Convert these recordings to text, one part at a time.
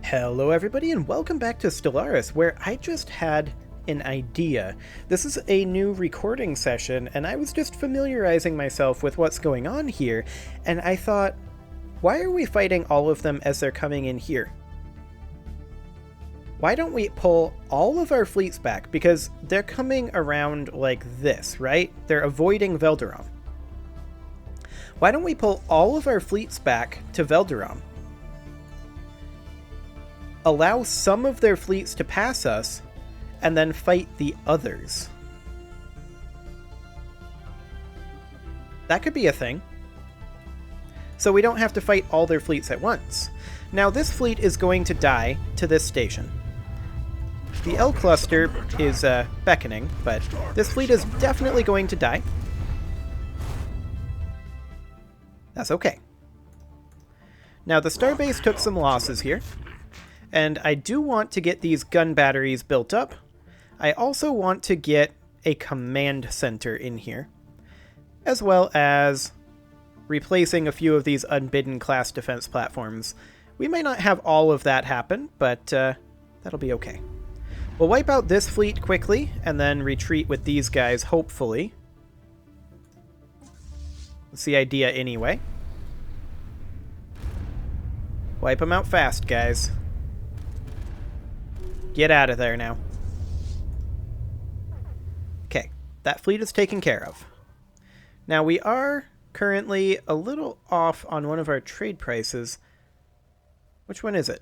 Hello everybody and welcome back to Stellaris, where I just had an idea. This is a new recording session and I was just familiarizing myself with what's going on here, and I thought, why are we fighting all of them as they're coming in here? Why don't we pull all of our fleets back? Because they're coming around like this, right? They're avoiding Velderom. Why don't we pull all of our fleets back to Velderom? Allow some of their fleets to pass us, and then fight the others. That could be a thing. So we don't have to fight all their fleets at once. Now this fleet is going to die to this station. The L cluster is beckoning, but this fleet is definitely going to die. That's okay. Now the starbase took some losses here. And I do want to get these gun batteries built up. I also want to get a command center in here, as well as replacing a few of these Unbidden class defense platforms. We may not have all of that happen, but that'll be okay. We'll wipe out this fleet quickly, and then retreat with these guys, hopefully. That's the idea anyway. Wipe them out fast, guys. Get out of there now. Okay, that fleet is taken care of. Now we are currently a little off on one of our trade prices. Which one is it?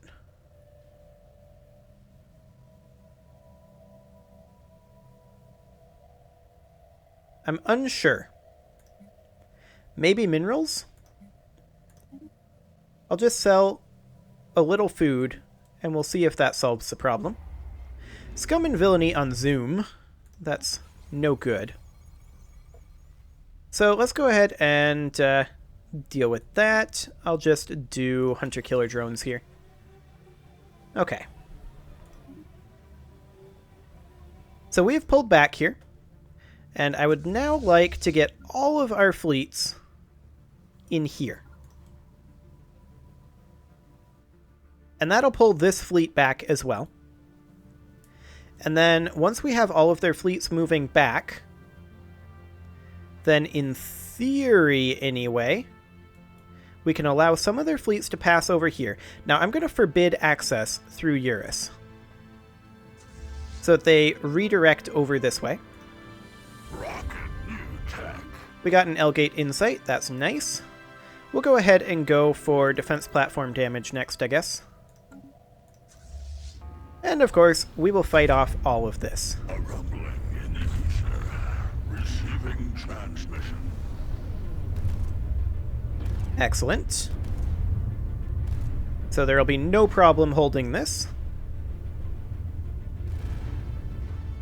I'm unsure. Maybe minerals? I'll just sell a little food and we'll see if that solves the problem. Scum and villainy on Zoom. That's no good. So let's go ahead and deal with that. I'll just do hunter-killer drones here. Okay. So we have pulled back here. And I would now like to get all of our fleets in here. And that'll pull this fleet back as well. And then once we have all of their fleets moving back, then in theory anyway, we can allow some of their fleets to pass over here. Now I'm going to forbid access through Eurus, so that they redirect over this way. We got an L-Gate Insight, that's nice. We'll go ahead and go for defense platform damage next, I guess. And of course, we will fight off all of this. A rumbling in the ether. Receiving transmission. Excellent. So there will be no problem holding this.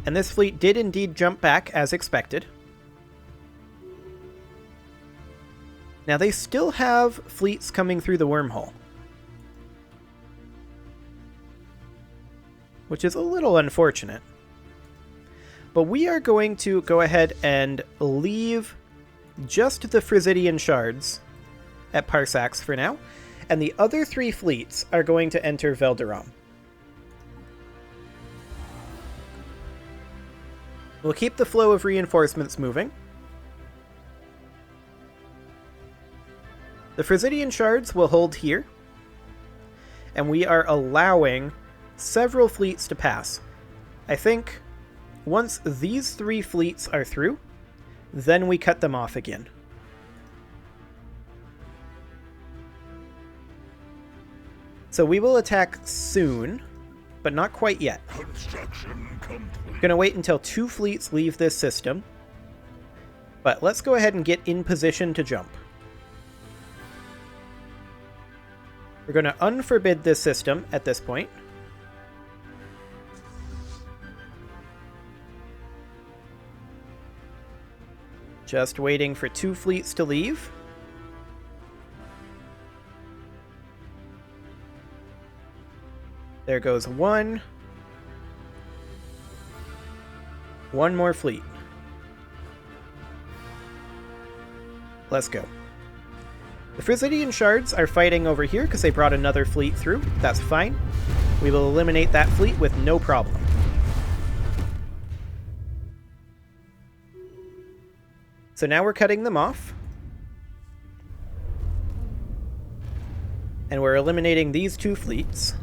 And this fleet did indeed jump back as expected. Now they still have fleets coming through the wormhole, which is a little unfortunate. But we are going to go ahead and leave just the Frisidian shards at Parsax for now, and the other three fleets are going to enter Velderom. We'll keep the flow of reinforcements moving. The Frisidian shards will hold here, and we are allowing several fleets to pass. I think once these three fleets are through, then we cut them off again. So we will attack soon, but not quite yet. Construction complete. Gonna wait until two fleets leave this system, but let's go ahead and get in position to jump. We're going to unforbid this system at this point. Just waiting for two fleets to leave. There goes one. One more fleet. Let's go. The Frisidian shards are fighting over here because they brought another fleet through. That's fine. we will eliminate that fleet with no problem. So now we're cutting them off. And we're eliminating these 2 fleets.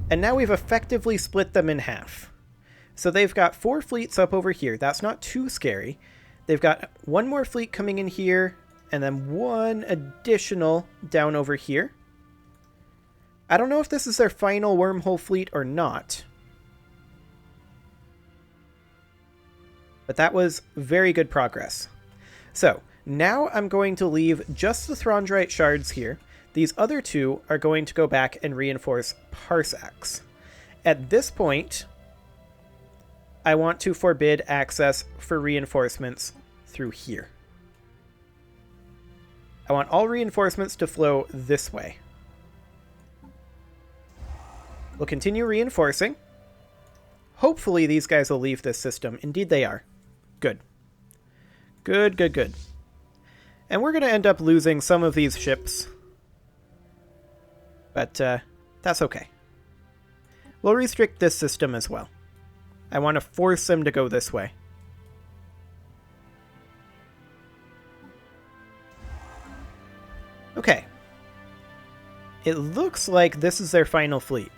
And now we've effectively split them in half. So they've got 4 fleets up over here. That's not too scary. They've got 1 more fleet coming in here, and then 1 additional down over here. I don't know if this is their final wormhole fleet or not. But that was very good progress. So, now I'm going to leave just the Throndraite shards here. These other 2 are going to go back and reinforce parsecs. At this point, I want to forbid access for reinforcements through here. I want all reinforcements to flow this way. We'll continue reinforcing. Hopefully these guys will leave this system. Indeed they are. Good. Good, good, good. And we're going to end up losing some of these ships. But that's okay. We'll restrict this system as well. I want to force them to go this way. Okay. It looks like this is their final fleet.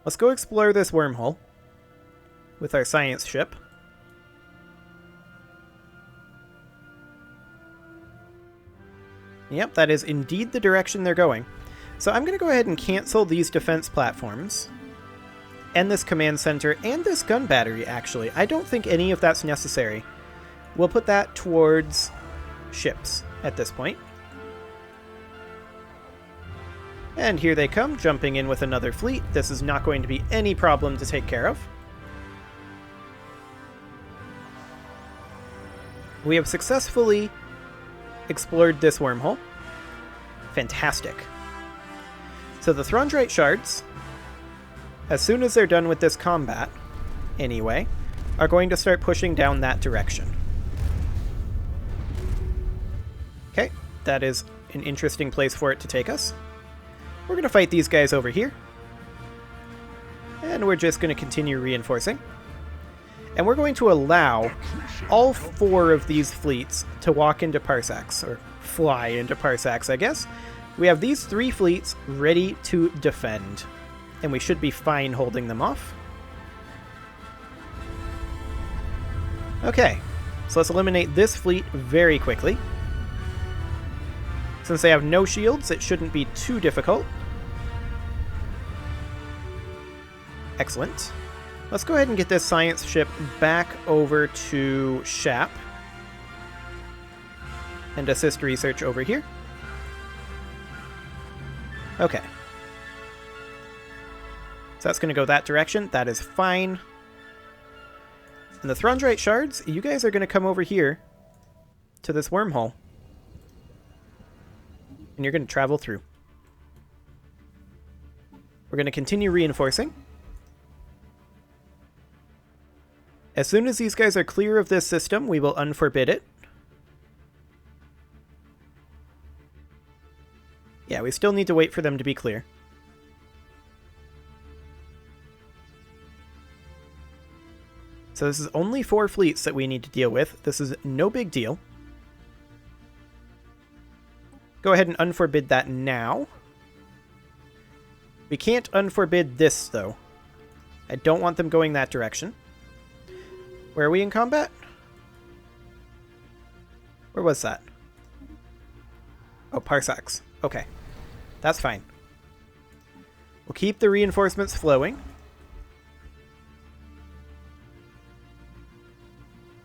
Let's go explore this wormhole with our science ship. Yep, that is indeed the direction they're going. So I'm going to go ahead and cancel these defense platforms. And this command center, and this gun battery, actually. I don't think any of that's necessary. We'll put that towards ships at this point. And here they come, jumping in with another fleet. This is not going to be any problem to take care of. We have successfully explored this wormhole. Fantastic. So the Throndraite shards, as soon as they're done with this combat, anyway, are going to start pushing down that direction. Okay, that is an interesting place for it to take us. We're going to fight these guys over here. And we're just going to continue reinforcing. And we're going to allow all 4 of these fleets to walk into parsecs, or fly into parsecs, I guess. We have these 3 fleets ready to defend, and we should be fine holding them off. Okay, so let's eliminate this fleet very quickly. Since they have no shields, it shouldn't be too difficult. Excellent. Let's go ahead and get this science ship back over to Shap. And assist research over here. Okay. So that's going to go that direction. That is fine. And the Throndraite shards, you guys are going to come over here to this wormhole. And you're going to travel through. We're going to continue reinforcing. As soon as these guys are clear of this system, we will unforbid it. Yeah, we still need to wait for them to be clear. So this is only 4 fleets that we need to deal with. This is no big deal. Go ahead and unforbid that now. We can't unforbid this, though. I don't want them going that direction. Where are we in combat? Where was that? Oh, parsecs. Okay. That's fine. We'll keep the reinforcements flowing.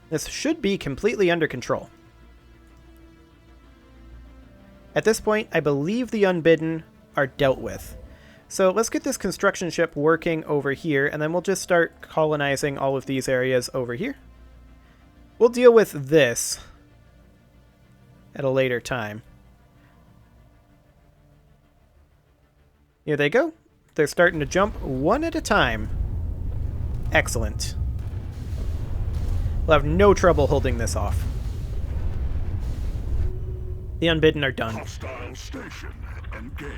This should be completely under control. At this point, I believe the Unbidden are dealt with. So let's get this construction ship working over here, and then we'll just start colonizing all of these areas over here. We'll deal with this at a later time. Here they go. They're starting to jump one at a time. Excellent. We'll have no trouble holding this off. The Unbidden are done. Hostile station engaged.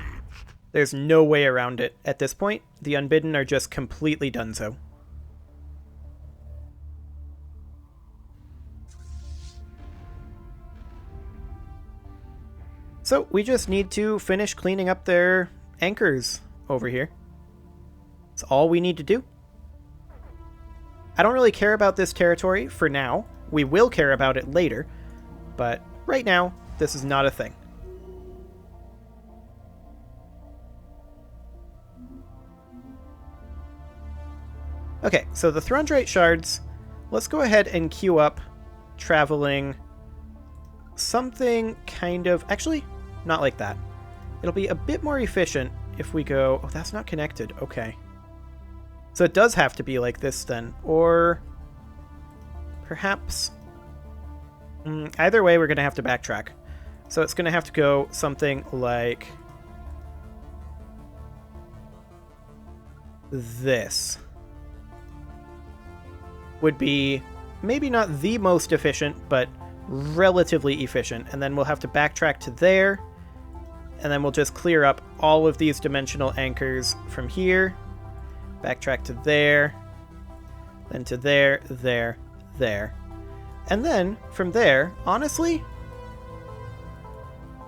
There's no way around it at this point. The Unbidden are just completely done so. So we just need to finish cleaning up their anchors over here. That's all we need to do. I don't really care about this territory for now. We will care about it later, but right now, this is not a thing. Okay, so the Throndrate shards, let's go ahead and queue up traveling something kind of... Actually, not like that. It'll be a bit more efficient if we go... Oh, that's not connected. Okay. So it does have to be like this then. Or perhaps... either way, we're going to have to backtrack. So it's going to have to go something like this. Would be maybe not the most efficient, but relatively efficient. And then we'll have to backtrack to there. And then we'll just clear up all of these dimensional anchors from here. Backtrack to there. Then to there, there, there. And then, from there, honestly,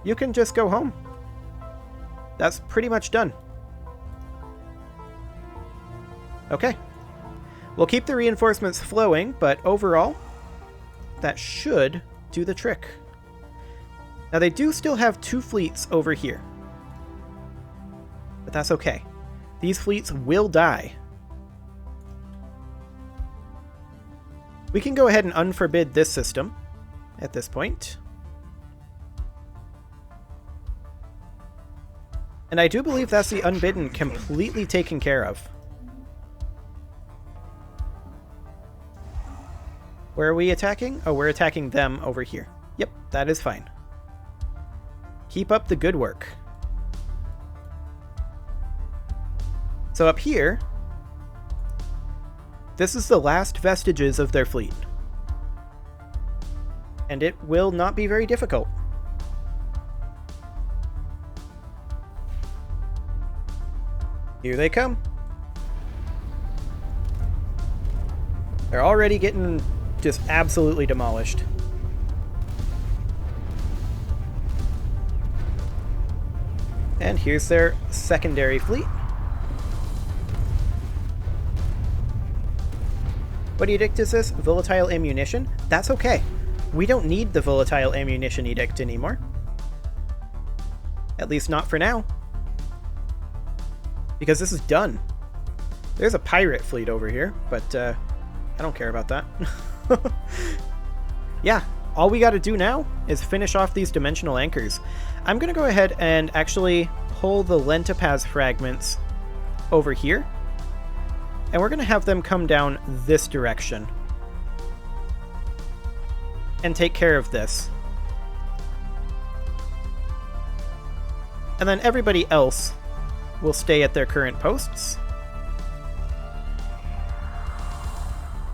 you can just go home. That's pretty much done. Okay. We'll keep the reinforcements flowing, but overall, that should do the trick. Now, they do still have 2 fleets over here. But that's okay. These fleets will die. We can go ahead and unforbid this system at this point. And I do believe that's the Unbidden completely taken care of. Where are we attacking? Oh, we're attacking them over here. Yep, that is fine. Keep up the good work. So up here, this is the last vestiges of their fleet. And it will not be very difficult. Here they come. They're already getting just absolutely demolished. And here's their secondary fleet. What edict is this? Volatile ammunition? That's okay. We don't need the volatile ammunition edict anymore. At least not for now. Because this is done. There's a pirate fleet over here, but I don't care about that. Yeah, all we gotta do now is finish off these dimensional anchors. I'm gonna go ahead and actually pull the Lentipaz fragments over here. And we're going to have them come down this direction. And take care of this. And then everybody else will stay at their current posts.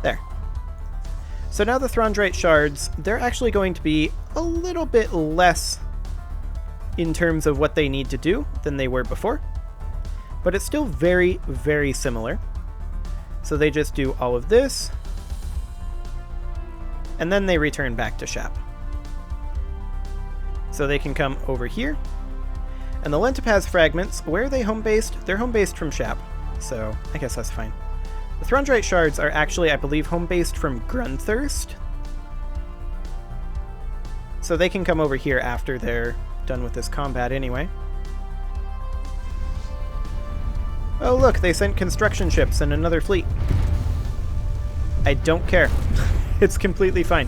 There. So now the Throndrate shards, they're actually going to be a little bit less in terms of what they need to do than they were before. But it's still very, very similar. So they just do all of this, and then they return back to Shap. So they can come over here. And the Lentipaz fragments, where are they home-based? They're home-based from Shap, so I guess that's fine. The Throndrate shards are actually, I believe, home-based from Grunthirst. So they can come over here after they're done with this combat anyway. Oh look, they sent construction ships and another fleet. I don't care. It's completely fine.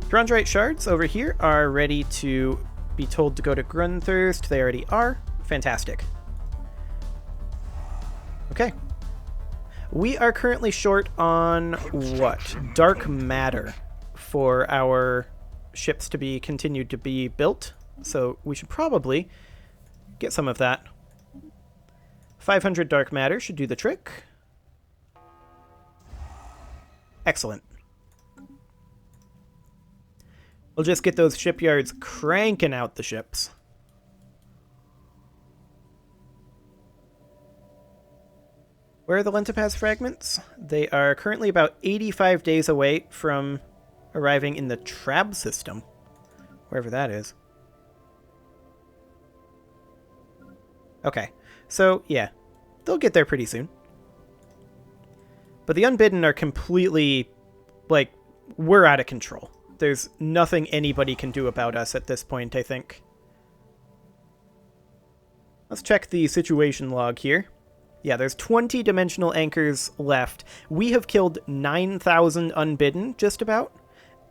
Throndrate shards over here are ready to be told to go to Grunthirst. They already are. Fantastic. Okay. We are currently short on what? Dark matter for our ships to be continued to be built. So we should probably get some of that. 500 dark matter should do the trick. Excellent. We'll just get those shipyards cranking out the ships. Where are the Lentipaz fragments? They are currently about 85 days away from arriving in the Trab system. Wherever that is. Okay, so yeah, they'll get there pretty soon. But the Unbidden are completely, like, we're out of control. There's nothing anybody can do about us at this point, I think. Let's check the situation log here. Yeah, there's 20 dimensional anchors left. We have killed 9,000 Unbidden, just about.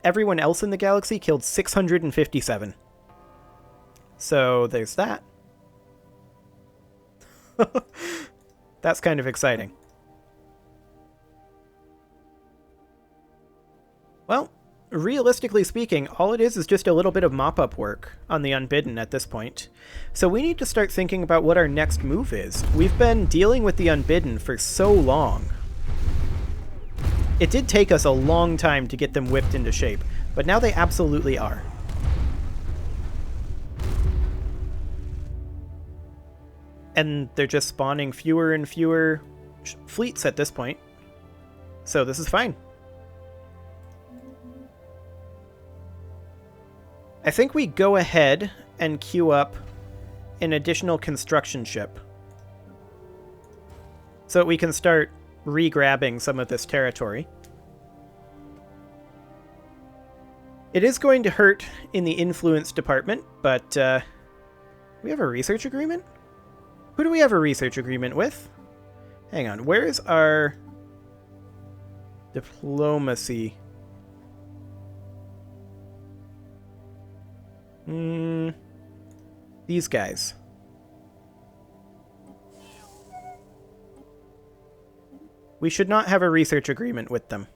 Everyone else in the galaxy killed 657. So there's that. That's kind of exciting. Well, realistically speaking, all it is just a little bit of mop-up work on the Unbidden at this point. So we need to start thinking about what our next move is. We've been dealing with the Unbidden for so long. It did take us a long time to get them whipped into shape, but now they absolutely are. And they're just spawning fewer and fewer fleets at this point. So this is fine. I think we go ahead and queue up an additional construction ship, so that we can start re-grabbing some of this territory. It is going to hurt in the influence department, but we have a research agreement? Who do we have a research agreement with? Hang on, where is our diplomacy? These guys. We should not have a research agreement with them.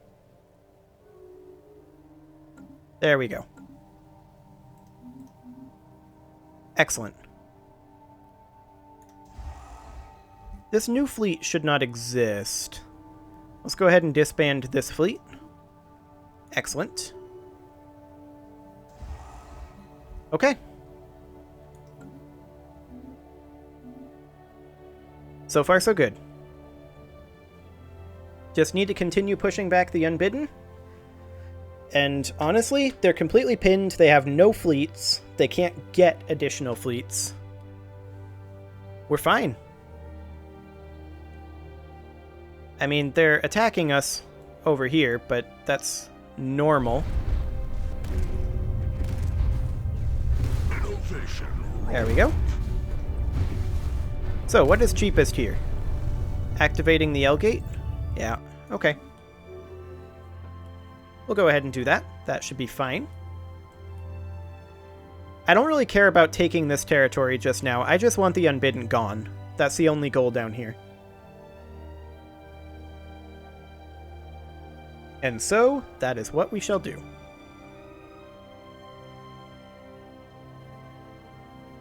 There we go. Excellent. This new fleet should not exist. Let's go ahead and disband this fleet. Excellent. Okay. So far, so good. Just need to continue pushing back the Unbidden. And honestly, they're completely pinned. They have no fleets. They can't get additional fleets. We're fine. I mean, they're attacking us over here, but that's normal. There we go. So, what is cheapest here? Activating the L-gate? Yeah, okay. We'll go ahead and do that. That should be fine. I don't really care about taking this territory just now. I just want the Unbidden gone. That's the only goal down here. And so, that is what we shall do.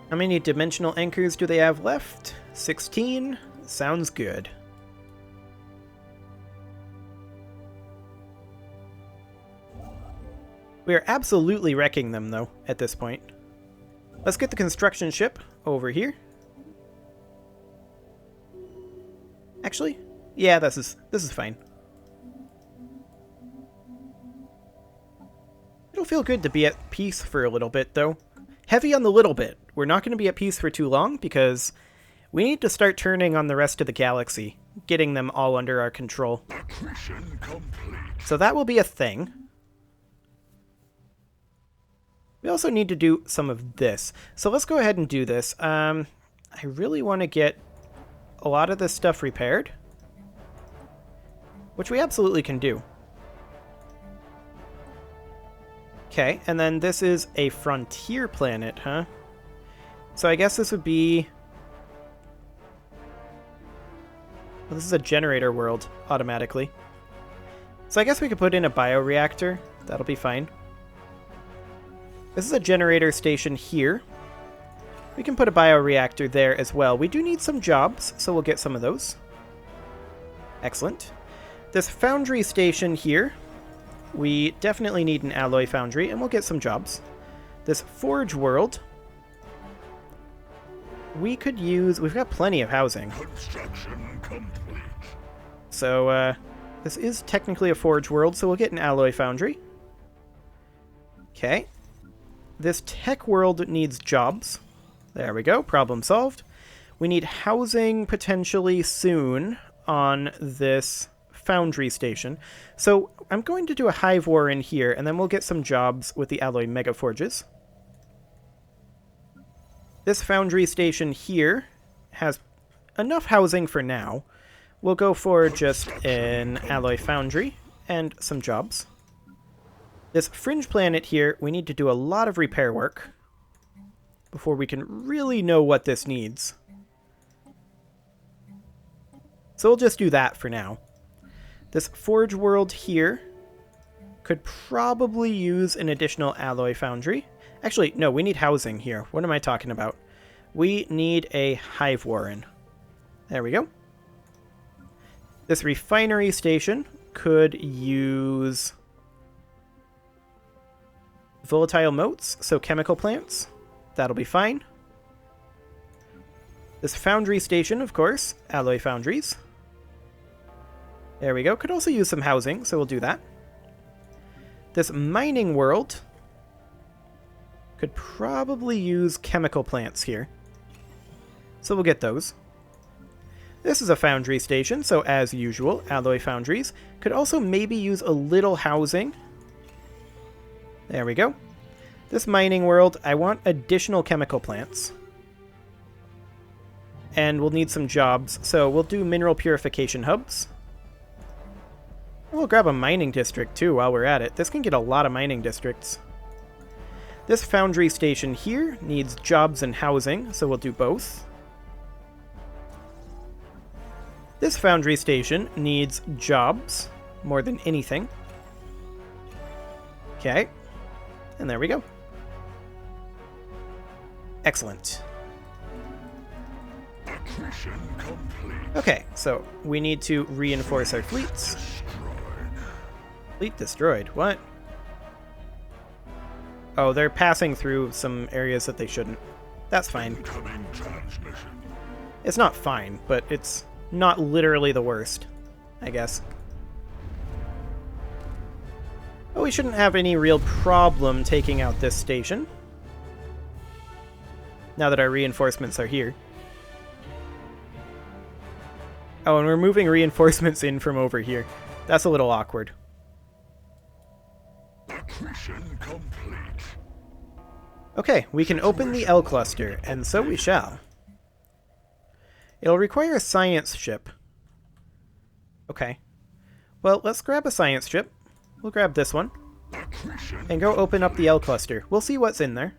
How many dimensional anchors do they have left? 16? Sounds good. We are absolutely wrecking them, though, at this point. Let's get the construction ship over here. Actually, yeah, this is fine. It'll feel good to be at peace for a little bit, though. Heavy on the little bit. We're not going to be at peace for too long, because we need to start turning on the rest of the galaxy, getting them all under our control. So that will be a thing. We also need to do some of this. So let's go ahead and do this. I really want to get a lot of this stuff repaired, which we absolutely can do. Okay, and then this is a frontier planet, huh? So I guess this would be... Well, this is a generator world, automatically. So I guess we could put in a bioreactor. That'll be fine. This is a generator station here. We can put a bioreactor there as well. We do need some jobs, so we'll get some of those. Excellent. This foundry station here, we definitely need an alloy foundry, and we'll get some jobs. This forge world, we could use... We've got plenty of housing. Construction complete. So, this is technically a forge world, so we'll get an alloy foundry. Okay. This tech world needs jobs. There we go, problem solved. We need housing potentially soon on this foundry station. So I'm going to do a hive war in here, and then we'll get some jobs with the alloy mega forges. This foundry station here has enough housing for now. We'll go for just an alloy foundry and some jobs. This fringe planet here, we need to do a lot of repair work before we can really know what this needs. So we'll just do that for now. This forge world here could probably use an additional alloy foundry. Actually, no, we need housing here. What am I talking about? We need a hive warren. There we go. This refinery station could use volatile motes, so chemical plants. That'll be fine. This foundry station, of course, alloy foundries. There we go. Could also use some housing, so we'll do that. This mining world could probably use chemical plants here. So we'll get those. This is a foundry station, so as usual, alloy foundries. Could also maybe use a little housing. There we go. This mining world, I want additional chemical plants. And we'll need some jobs, so we'll do mineral purification hubs. We'll grab a mining district too while we're at it. This can get a lot of mining districts. This foundry station here needs jobs and housing, so we'll do both. This foundry station needs jobs more than anything. Okay. And there we go. Excellent. Okay, so we need to reinforce our fleets. Fleet destroyed. What? Oh, they're passing through some areas that they shouldn't. That's fine. It's not fine, but it's not literally the worst, I guess. But we shouldn't have any real problem taking out this station, now that our reinforcements are here. Oh, and we're moving reinforcements in from over here. That's a little awkward. Okay, we can open the L cluster, and so we shall. It'll require a science ship. Okay. Well, let's grab a science ship. We'll grab this one. And go open up the L cluster. We'll see what's in there.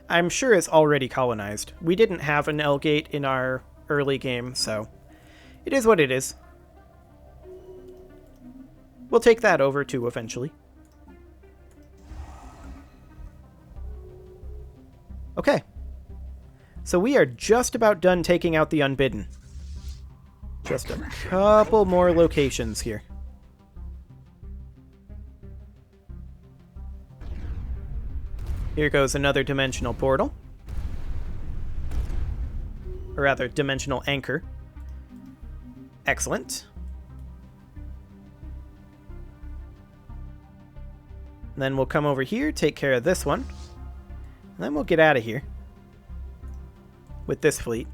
I'm sure it's already colonized. We didn't have an L gate in our early game, so it is what it is. We'll take that over too eventually. Okay. So we are just about done taking out the Unbidden. Just a couple more locations here. Here goes another dimensional portal. Or rather, dimensional anchor. Excellent. And then we'll come over here, take care of this one. And then we'll get out of here with this fleet.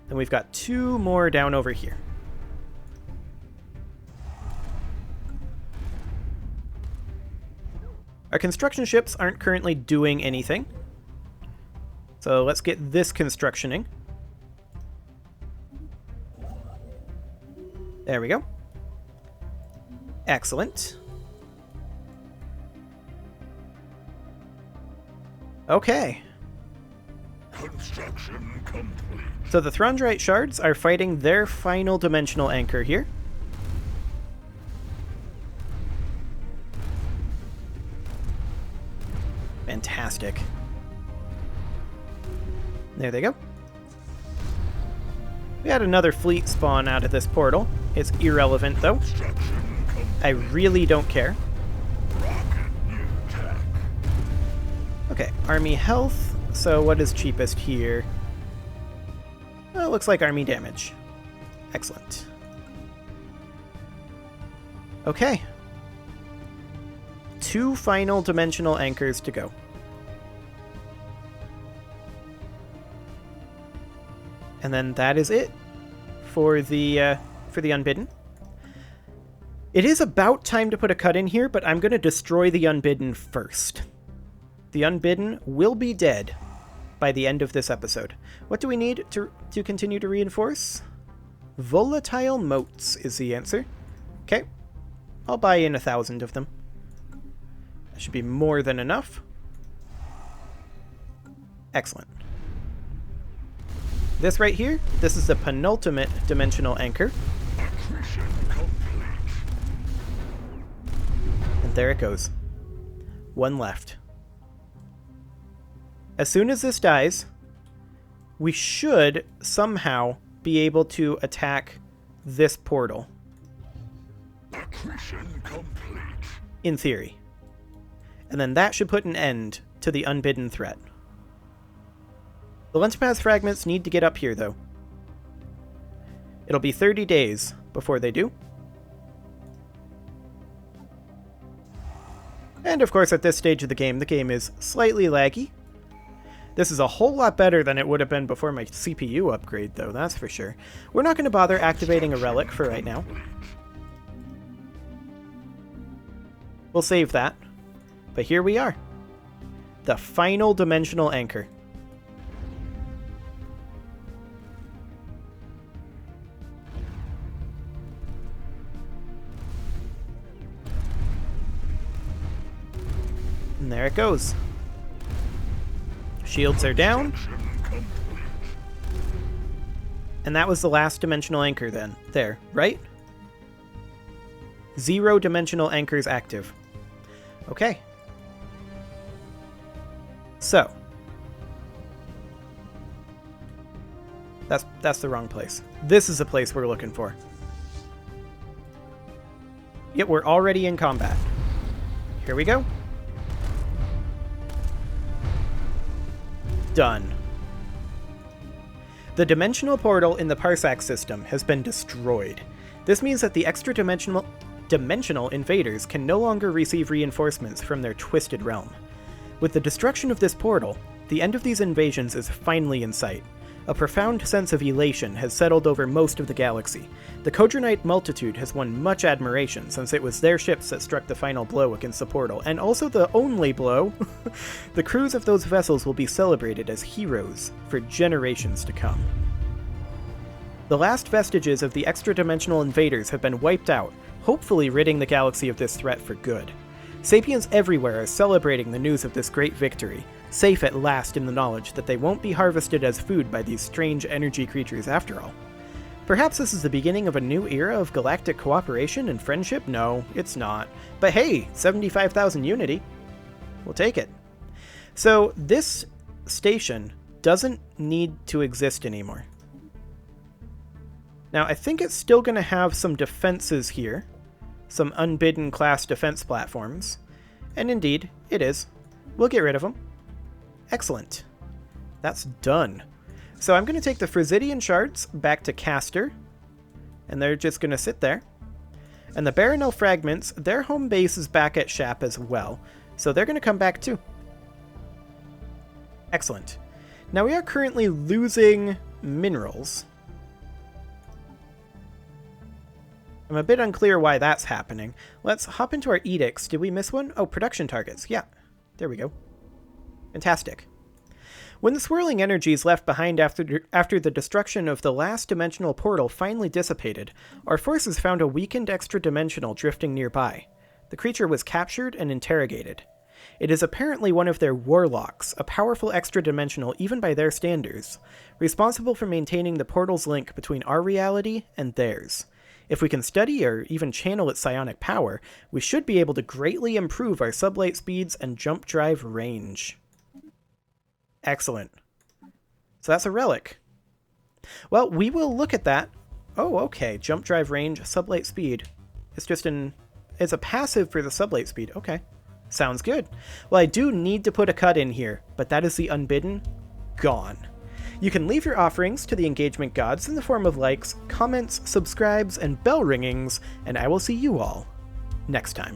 Then we've got two more down over here. Our construction ships aren't currently doing anything. So let's get this constructioning. There we go. Excellent. Okay. Construction complete. So the Throndrite shards are fighting their final dimensional anchor here. Fantastic. There they go. We had another fleet spawn out of this portal. It's irrelevant, though. I really don't care. Okay, army health. So what is cheapest here? Well, it looks like army damage. Excellent. Okay. 2 final dimensional anchors to go. And then that is it for the Unbidden. It is about time to put a cut in here, but I'm going to destroy the Unbidden first. The Unbidden will be dead by the end of this episode. What do we need to continue to reinforce? Volatile motes is the answer. Okay. I'll buy in 1,000 of them. That should be more than enough. Excellent. This right here, this is the penultimate dimensional anchor. And there it goes. 1 left. As soon as this dies, we should somehow be able to attack this portal. In theory. And then that should put an end to the Unbidden threat. The Lentipath fragments need to get up here, though. It'll be 30 days before they do. And of course, at this stage of the game is slightly laggy. This is a whole lot better than it would have been before my CPU upgrade, though, that's for sure. We're not going to bother activating a relic for right now. We'll save that. But here we are. The final dimensional anchor. And there it goes. Shields are down. And that was the last dimensional anchor then. There, right? 0 dimensional anchors active. Okay. So. That's the wrong place. This is the place we're looking for. Yep, we're already in combat. Here we go. Done. The dimensional portal in the Parsec system has been destroyed. This means that the extra-dimensional invaders can no longer receive reinforcements from their twisted realm. With the destruction of this portal, the end of these invasions is finally in sight. A profound sense of elation has settled over most of the galaxy. The Kodronite multitude has won much admiration since it was their ships that struck the final blow against the portal, and also the only blow. The crews of those vessels will be celebrated as heroes for generations to come. The last vestiges of the extra-dimensional invaders have been wiped out, hopefully ridding the galaxy of this threat for good. Sapiens everywhere are celebrating the news of this great victory, safe at last in the knowledge that they won't be harvested as food by these strange energy creatures after all. Perhaps this is the beginning of a new era of galactic cooperation and friendship? No, it's not. But hey, 75,000 unity. We'll take it. So this station doesn't need to exist anymore. Now, I think it's still going to have some defenses here. Some Unbidden class defense platforms. And indeed, it is. We'll get rid of them. Excellent. That's done. So I'm going to take the Frisidian shards back to Castor. And they're just going to sit there. And the Baronel fragments, their home base is back at Shap as well. So they're going to come back too. Excellent. Now we are currently losing minerals. I'm a bit unclear why that's happening. Let's hop into our edicts. Did we miss one? Oh, production targets. Yeah. There we go. Fantastic. When the swirling energies left behind after the destruction of the last dimensional portal finally dissipated, our forces found a weakened extra-dimensional drifting nearby. The creature was captured and interrogated. It is apparently one of their warlocks, a powerful extra-dimensional even by their standards, responsible for maintaining the portal's link between our reality and theirs. If we can study or even channel its psionic power, we should be able to greatly improve our sublight speeds and jump drive range. Excellent. So that's a relic. Well, we will look at that. Oh, okay. Jump drive range, sublight speed. It's just it's a passive for the sublight speed. Okay. Sounds good. Well, I do need to put a cut in here, but that is the Unbidden gone. You can leave your offerings to the engagement gods in the form of likes, comments, subscribes, and bell ringings, and I will see you all next time.